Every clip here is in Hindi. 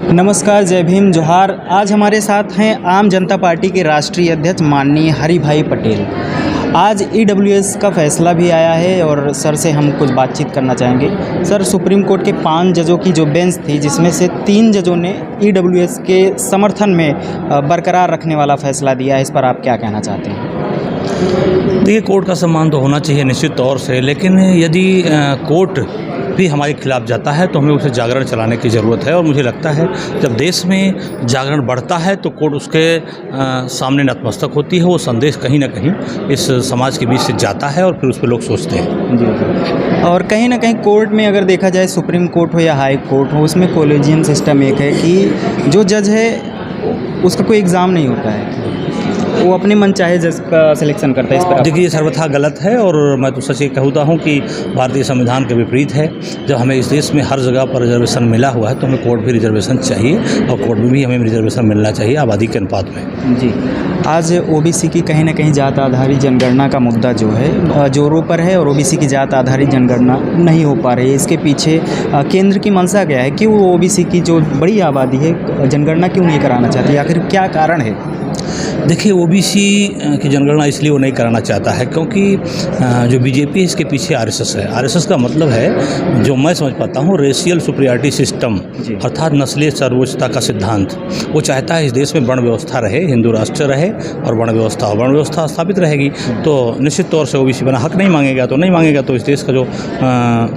नमस्कार, जय भीम, जोहार। आज हमारे साथ हैं आम जनता पार्टी के राष्ट्रीय अध्यक्ष माननीय हरि भाई पटेल। आज ईडब्ल्यूएस का फैसला भी आया है और सर से हम कुछ बातचीत करना चाहेंगे। सर, सुप्रीम कोर्ट के 5 जजों की जो बेंच थी, जिसमें से 3 जजों ने ईडब्ल्यूएस के समर्थन में बरकरार रखने वाला फैसला दिया है, इस पर आप क्या कहना चाहते हैं? देखिए, कोर्ट का सम्मान तो होना चाहिए निश्चित तौर से, लेकिन यदि कोर्ट भी हमारे खिलाफ जाता है तो हमें उसे जागरण चलाने की ज़रूरत है। और मुझे लगता है जब देश में जागरण बढ़ता है तो कोर्ट उसके सामने नतमस्तक होती है। वो संदेश कहीं ना कहीं इस समाज के बीच से जाता है और फिर उस पर लोग सोचते हैं। जी। और कहीं ना कहीं कोर्ट में अगर देखा जाए, सुप्रीम कोर्ट हो या हाई कोर्ट हो, उसमें कोलेजियम सिस्टम एक है कि जो जज है उसका कोई एग्ज़ाम नहीं होता है, वो अपने मन चाहे जज का सिलेक्शन करता है। इस पर देखिए, ये सर्वथा गलत है और मैं तो सच ये कहता हूँ कि भारतीय संविधान के विपरीत है। जब हमें इस देश में हर जगह पर रिजर्वेशन मिला हुआ है तो हमें कोर्ट भी रिजर्वेशन चाहिए और कोर्ट में भी हमें रिजर्वेशन मिलना चाहिए आबादी के अनुपात में। जी। आज ओबीसी की कहीं ना कहीं जात आधारित जनगणना का मुद्दा जो है जोरों पर है और ओबीसी की जात आधारित जनगणना नहीं हो पा रही है। इसके पीछे केंद्र की मंशा क्या है कि वो ओबीसी की जो बड़ी आबादी है जनगणना क्यों नहीं कराना चाहती, आखिर क्या कारण है? देखिए, ओबीसी की जनगणना इसलिए वो नहीं कराना चाहता है क्योंकि जो बीजेपी है इसके पीछे आरएसएस है। आरएसएस का मतलब है, जो मैं समझ पाता हूँ, रेशियल सुपीरियरिटी सिस्टम, अर्थात नस्लीय सर्वोच्चता का सिद्धांत। वो चाहता है इस देश में वर्ण व्यवस्था रहे, हिंदू राष्ट्र रहे और वर्ण व्यवस्था स्थापित रहेगी तो निश्चित तौर से ओबीसी बना हक नहीं मांगेगा। तो नहीं मांगेगा तो इस देश का जो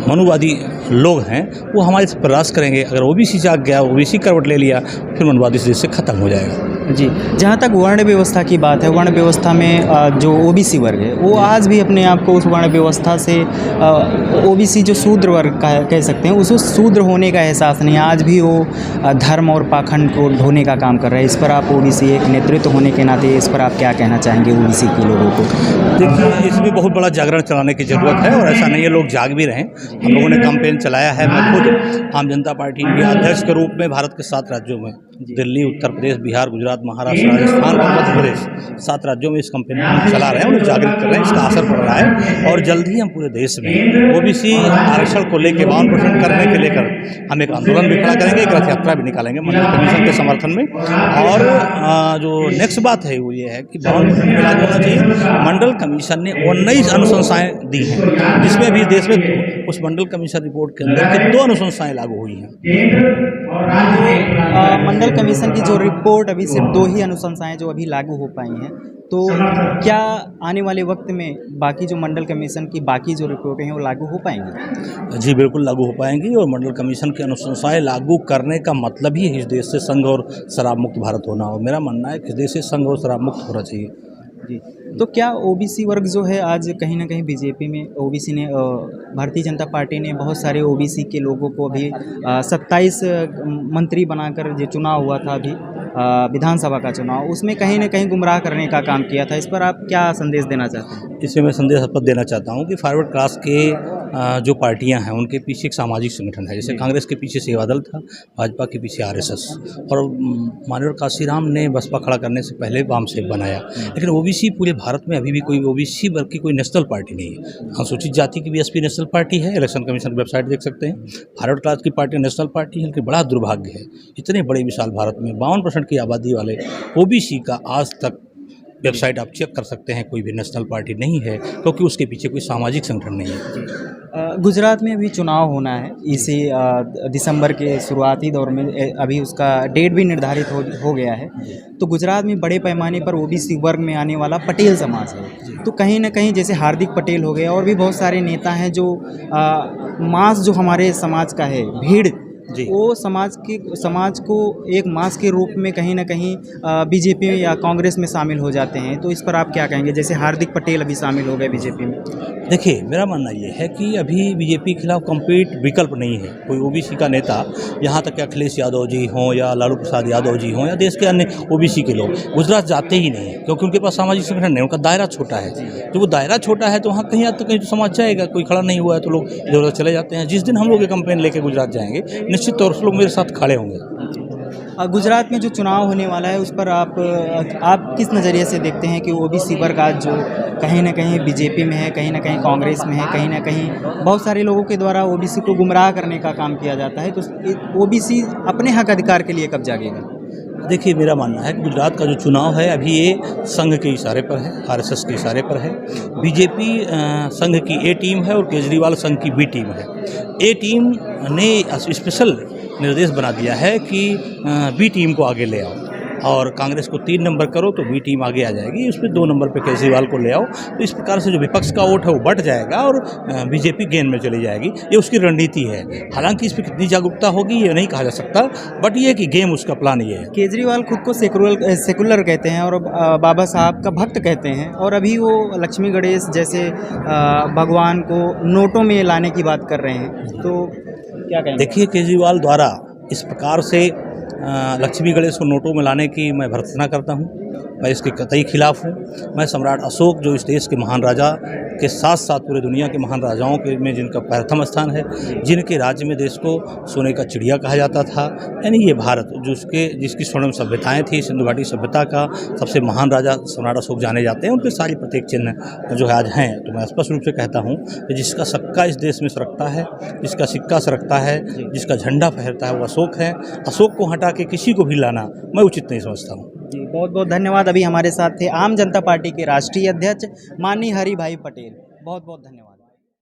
मनुवादी लोग हैं वो हमारे से प्रयास करेंगे। अगर ओबीसी जाग गया, ओबीसी करवट ले लिया, फिर मनवादी इस देश से ख़त्म हो जाएगा। जी। जहाँ तक वर्ण व्यवस्था की बात है, वर्ण व्यवस्था में जो ओबीसी वर्ग है वो आज भी अपने आप को उस वर्ण व्यवस्था से ओबीसी जो शूद्र वर्ग का कह सकते हैं, उस शूद्र होने का एहसास नहीं है। आज भी वो धर्म और पाखंड को ढोने का काम कर रहा है। इस पर आप ओबीसी एक नेतृत्व होने के नाते इस पर आप क्या कहना चाहेंगे ओबीसी के लोगों को? देखिए, इसमें बहुत बड़ा जागरण चलाने की ज़रूरत है और ऐसा नहीं है लोग जाग भी रहे हैं। हम लोगों ने कैंपेन चलाया है। मैं खुद आम जनता पार्टी के अध्यक्ष के रूप में भारत के 7 राज्यों में, दिल्ली, उत्तर प्रदेश, बिहार, गुजरात, महाराष्ट्र, राजस्थान और मध्य प्रदेश, 7 राज्यों में इस कैंपेन को चला रहे हैं, उन्हें जागृत कर रहे हैं। इसका असर पड़ रहा है और जल्द ही हम पूरे देश में ओबीसी आरक्षण को लेकर 52% करने के लेकर हम एक आंदोलन भी खड़ा करेंगे, एक रथ यात्रा भी निकालेंगे मंडल कमीशन के समर्थन में। और जो नेक्स्ट बात है वो ये है कि 52% लागू होना चाहिए। मंडल कमीशन ने 19 अनुशंसाएं दी हैं, जिसमें भी देश में उस मंडल कमीशन रिपोर्ट के अंदर की 2 अनुशंसाएं लागू हुई हैं। मंडल कमीशन की जो रिपोर्ट, अभी सिर्फ 2 ही अनुशंसाएं जो अभी लागू हो पाई हैं, तो क्या आने वाले वक्त में बाकी जो मंडल कमीशन की बाकी जो रिपोर्टें हैं वो लागू हो पाएंगी? जी बिल्कुल लागू हो पाएंगी और मंडल कमीशन की अनुशंसाएं लागू करने का मतलब ही इस देश से संघ और शराब मुक्त भारत होना। और मेरा मानना है कि इस देश से संघ और शराब मुक्त होना चाहिए। जी। तो क्या ओबीसी वर्ग जो है आज कहीं ना कहीं बीजेपी में ओबीसी ने भारतीय जनता पार्टी ने बहुत सारे ओबीसी के लोगों को अभी 27 मंत्री बनाकर जो चुनाव हुआ था अभी विधानसभा का चुनाव, उसमें कहीं ना कहीं गुमराह करने का काम किया था। इस पर आप क्या संदेश देना चाहते हैं? इसमें मैं संदेश देना चाहता हूँ कि फॉरवर्ड क्लास के जो पार्टियां हैं उनके पीछे एक सामाजिक संगठन है। जैसे कांग्रेस के पीछे सेवादल था, भाजपा के पीछे आरएसएस, और माननीय काशीराम ने बसपा खड़ा करने से पहले वाम सेब बनाया। लेकिन ओबीसी पूरे भारत में अभी भी कोई ओबीसी वर्ग की कोई नेशनल पार्टी नहीं है। अनुसूचित जाति की बीएसपी नेशनल पार्टी है, इलेक्शन कमीशन की वेबसाइट देख सकते हैं। फॉरवर्ड क्लास की पार्टी नेशनल पार्टी है, लेकिन बड़ा दुर्भाग्य है इतने बड़े विशाल भारत में 52% की आबादी वाले ओबीसी का आज तक वेबसाइट आप चेक कर सकते हैं कोई भी नेशनल पार्टी नहीं है, क्योंकि उसके पीछे कोई सामाजिक संगठन नहीं है। गुजरात में अभी चुनाव होना है इसी दिसंबर के शुरुआती दौर में, अभी उसका डेट भी निर्धारित हो गया है। तो गुजरात में बड़े पैमाने पर ओबीसी वर्ग में आने वाला पटेल समाज है। तो कहीं ना कहीं जैसे हार्दिक पटेल हो गए और भी बहुत सारे नेता हैं जो मास जो हमारे समाज का है, भीड़, वो समाज को एक मास के रूप में कहीं ना कहीं बीजेपी में या कांग्रेस में शामिल हो जाते हैं। तो इस पर आप क्या कहेंगे? जैसे हार्दिक पटेल अभी शामिल हो गए बीजेपी में। देखिए, मेरा मानना ये है कि अभी बीजेपी के खिलाफ कंप्लीट विकल्प नहीं है कोई ओबीसी का नेता। यहाँ तक कि अखिलेश यादव जी हों या लालू प्रसाद यादव जी हों या देश के अन्य ओबीसी के लोग गुजरात जाते ही नहीं है, क्योंकि उनके पास सामाजिक संगठन नहीं, उनका दायरा छोटा है। जब वो दायरा छोटा है तो वहाँ कहीं तो कहीं तो समाज जाएगा, कोई खड़ा नहीं हुआ है तो लोग इधर उधर चले जाते हैं। जिस दिन हम लोग ये कंपेन लेके गुजरात जाएंगे, निश्चित तौर से लोग मेरे साथ खड़े होंगे। गुजरात में जो चुनाव होने वाला है उस पर आप किस नज़रिए से देखते हैं कि ओबीसी वर्ग आज जो कहीं ना कहीं बीजेपी में है, कहीं ना कहीं कांग्रेस में है, कहीं ना कहीं बहुत सारे लोगों के द्वारा ओबीसी को गुमराह करने का काम किया जाता है, तो ओबीसी अपने हक अधिकार के लिए कब जागेगा? देखिए, मेरा मानना है कि गुजरात का जो चुनाव है अभी ये संघ के इशारे पर है, आरएसएस के इशारे पर है। बीजेपी संघ की ए टीम है और केजरीवाल संघ की बी टीम है। ए टीम ने स्पेशल निर्देश बना दिया है कि बी टीम को आगे ले आओ और कांग्रेस को 3 नंबर करो तो बी टीम आगे आ जाएगी, उसमें 2 नंबर पे केजरीवाल को ले आओ। तो इस प्रकार से जो विपक्ष का वोट है वो बढ़ जाएगा और बीजेपी गेन में चली जाएगी। ये उसकी रणनीति है। हालांकि इस पर कितनी जागरूकता होगी ये नहीं कहा जा सकता, बट ये कि गेम उसका प्लान ये है। केजरीवाल खुद को सेकुलर कहते हैं और बाबा साहब का भक्त कहते हैं, और अभी वो लक्ष्मी गणेश जैसे भगवान को नोटों में लाने की बात कर रहे हैं, तो क्या कहेंगे? देखिए, केजरीवाल द्वारा इस प्रकार से लक्ष्मी गणेश को नोटों में लाने की मैं भर्त्सना करता हूँ। मैं इसके कतई खिलाफ हूँ। मैं सम्राट अशोक जो इस देश के महान राजा के साथ साथ पूरे दुनिया के महान राजाओं के में जिनका प्रथम स्थान है, जिनके राज्य में देश को सोने का चिड़िया कहा जाता था, यानी ये भारत जिसकी स्वर्णिम सभ्यताएँ थी, सिंधु घाटी सभ्यता का सबसे महान राजा सम्राट अशोक जाने जाते हैं। उनके सारी प्रतीक चिन्ह जो है आज हैं। तो मैं स्पष्ट रूप से कहता हूँ कि जिसका सिक्का इस देश में सरकता है, जिसका सिक्का सरकता है, जिसका झंडा फहरता है वो अशोक है। अशोक को हटा के किसी को भी लाना मैं उचित नहीं समझता हूँ। जी, बहुत बहुत धन्यवाद। अभी हमारे साथ थे आम जनता पार्टी के राष्ट्रीय अध्यक्ष माननीय हरि भाई पटेल। बहुत बहुत धन्यवाद।